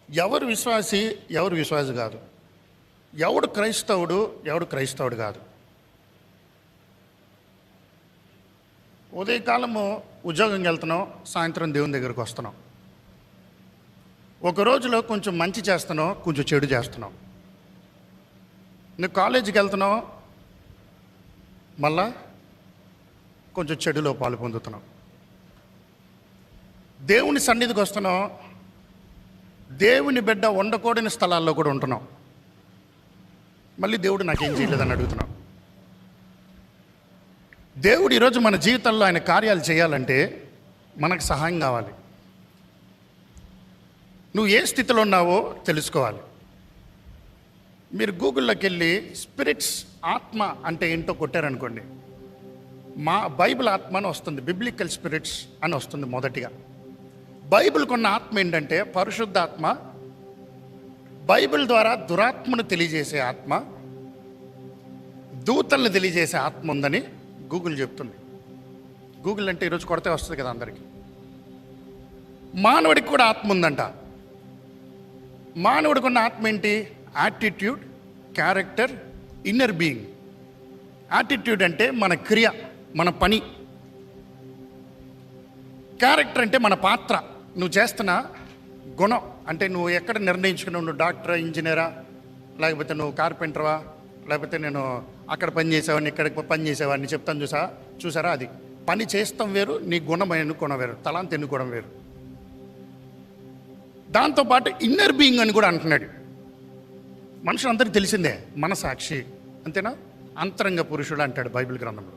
ఎవరు విశ్వాసి, ఎవరు విశ్వాసి కాదు, ఎవడు క్రైస్తవుడు, ఎవడు క్రైస్తవుడు కాదు. ఉదయకాలము ఉద్యోగంకి వెళ్తున్నాం, సాయంత్రం దేవుని దగ్గరికి వస్తున్నాం. ఒక రోజులో కొంచెం మంచి చేస్తున్నాం, కొంచెం చెడు చేస్తున్నాం. నువ్వు కాలేజీకి వెళ్తున్నావు, మళ్ళా కొంచెం చెడులో పాలు పొందుతున్నావు. దేవుని సన్నిధికి వస్తున్నావు, దేవుని బిడ్డ ఉండకూడని స్థలాల్లో కూడా ఉంటున్నాం. మళ్ళీ దేవుడు నాకేం చేయలేదని అడుగుతున్నాం. దేవుడు ఈరోజు మన జీవితంలో ఆయన కార్యాలు చేయాలంటే మనకు సహాయం కావాలి. నువ్వు ఏ స్థితిలో ఉన్నావో తెలుసుకోవాలి. మీరు గూగుల్లోకి వెళ్ళి స్పిరిట్స్, ఆత్మ అంటే ఏంటో కొట్టారనుకోండి, మా బైబిల్ ఆత్మ అని వస్తుంది, బిబ్లికల్ స్పిరిట్స్ అని వస్తుంది. మొదటిగా బైబిల్కి ఉన్న ఆత్మ ఏంటంటే పరిశుద్ధ ఆత్మ, బైబిల్ ద్వారా దురాత్మను తెలియజేసే ఆత్మ, దూతల్ని తెలియజేసే ఆత్మ ఉందని గూగుల్ చెప్తుంది. గూగుల్ అంటే ఈరోజు కొడితే వస్తుంది కదా అందరికీ. మానవుడికి కూడా ఆత్మ ఉందంట. మానవుడికి ఉన్న ఆత్మ ఏంటి? Attitude, character, inner being. Attitude అంటే మన క్రియ, మన పని. క్యారెక్టర్ అంటే మన పాత్ర, నువ్వు చేస్తున్న గుణం. అంటే నువ్వు ఎక్కడ నిర్ణయించుకున్నావు, నువ్వు డాక్టరా, ఇంజనీరా, లేకపోతే నువ్వు కార్పెంటర్వా, లేకపోతే నేను అక్కడ పని చేసేవాడిని, ఇక్కడ పని చేసేవాడిని చెప్తాను చూసారా? అది పని చేస్తాం వేరు, నీ గుణం ఎన్నుకోవడం వేరు, తలాంత ఎన్నుకోవడం వేరు. దాంతోపాటు ఇన్నర్ బీయింగ్ అని కూడా అంటున్నాడు. మనుషులందరికీ తెలిసిందే, మనసాక్షి, అంతేనా? అంతరంగ పురుషుడు అంటాడు బైబిల్ గ్రంథంలో.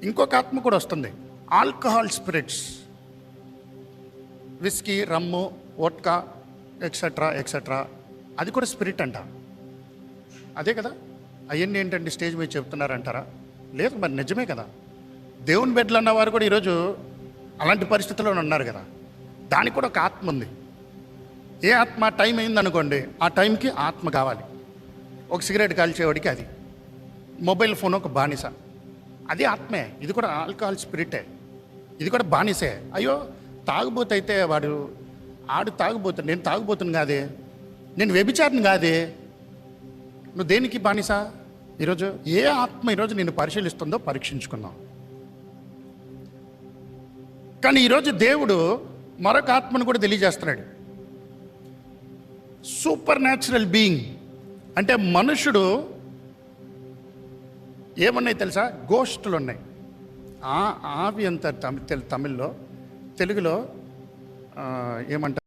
ఇంకొక ఆత్మ కూడా వస్తుంది, ఆల్కహాల్ స్పిరిట్స్. విస్కీ, రమ్ము, వోడ్కా, ఎక్సెట్రా ఎక్సెట్రా, అది కూడా స్పిరిట్ అంట. అదే కదా. అవన్నీ ఏంటంటే స్టేజ్ మీద చెప్తున్నారంటారా? లేదు, మరి నిజమే కదా. దేవుని బిడ్డలు అన్నవారు కూడా ఈరోజు అలాంటి పరిస్థితుల్లో ఉన్నారు కదా. దానికి కూడా ఒక ఆత్మ ఉంది. ఏ ఆత్మ? టైం అయిందనుకోండి, ఆ టైంకి ఆత్మ కావాలి. ఒక సిగరెట్ కాల్చేవాడికి అది, మొబైల్ ఫోన్ ఒక బానిస, అది ఆత్మే. ఇది కూడా ఆల్కహాల్ స్పిరిటే, ఇది కూడా బానిసే. అయ్యో తాగుబోతు అయితే ఆడు తాగుబోతాడు, నేను తాగుబోతును కాదే, నేను వ్యభిచారిని కాదే. నువ్వు దేనికి బానిస? ఈరోజు ఏ ఆత్మ ఈరోజు నేను పరిశీలిస్తుందో పరీక్షించుకుందాం. కానీ ఈరోజు దేవుడు మరొక ఆత్మను కూడా తెలియజేస్తున్నాడు. సూపర్ న్యాచురల్ బీయింగ్ అంటే మనుషుడు ఏమన్నాయి తెలుసా? గోష్ఠులు ఉన్నాయి. ఆవి అంత తమిళ్లో, తెలుగులో ఏమంటారు?